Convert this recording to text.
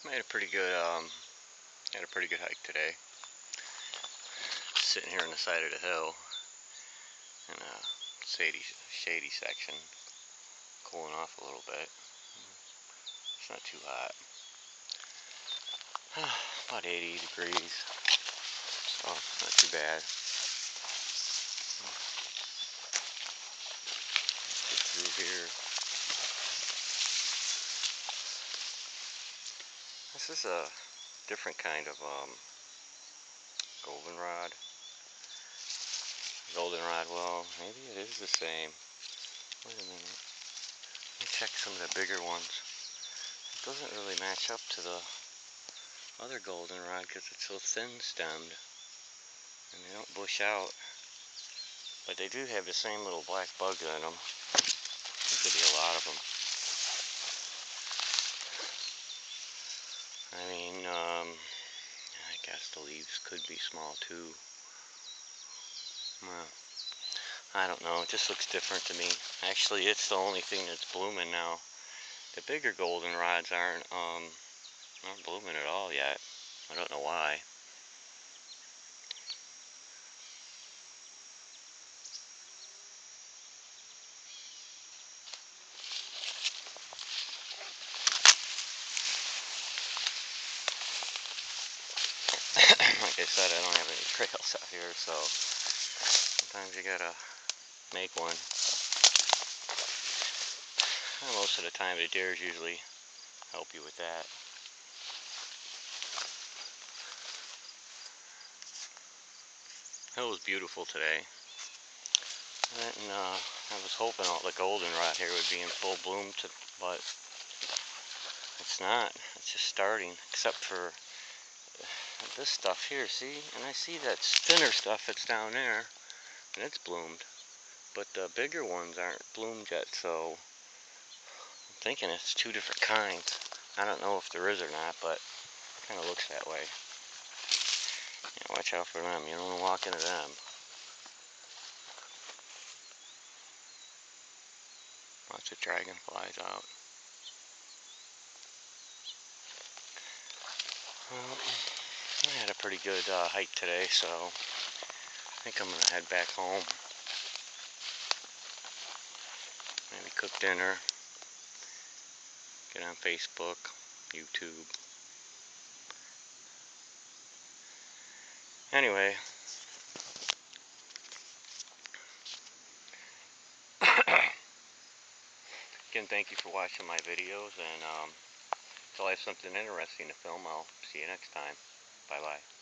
Made a pretty good had a pretty good hike today. Sitting here on the side of the hill in a shady section, cooling off a little bit. It's not too hot. About 80 degrees, so not too bad. Get through here. This is a different kind of goldenrod. Well, maybe it is the same. Wait a minute. Let me check some of the bigger ones. It doesn't really match up to the other goldenrod because it's so thin stemmed and they don't bush out. But they do have the same little black bugs in them. There could be a lot of them. I mean, I guess the leaves could be small too. Well, I don't know, it just looks different to me. Actually, it's the only thing that's blooming now. The bigger goldenrods aren't blooming at all yet. I don't know why. Like I said, I don't have any trails out here, so sometimes you gotta make one. Most of the time the deers usually help you with that. It was beautiful today. And I was hoping all the goldenrod here would be in full bloom, but it's not. It's just starting, except for this stuff here, see? And I see that thinner stuff that's down there, and it's bloomed. But the bigger ones aren't bloomed yet, so I'm thinking it's two different kinds. I don't know if there is or not, but it kind of looks that way. Yeah, watch out for them. You don't want to walk into them. Lots of dragonflies out. Well, I had a pretty good hike today, so I think I'm going to head back home. Maybe cook dinner. Get on Facebook, YouTube. Anyway. Again, thank you for watching my videos, and until I have something interesting to film, I'll see you next time. Bye-bye.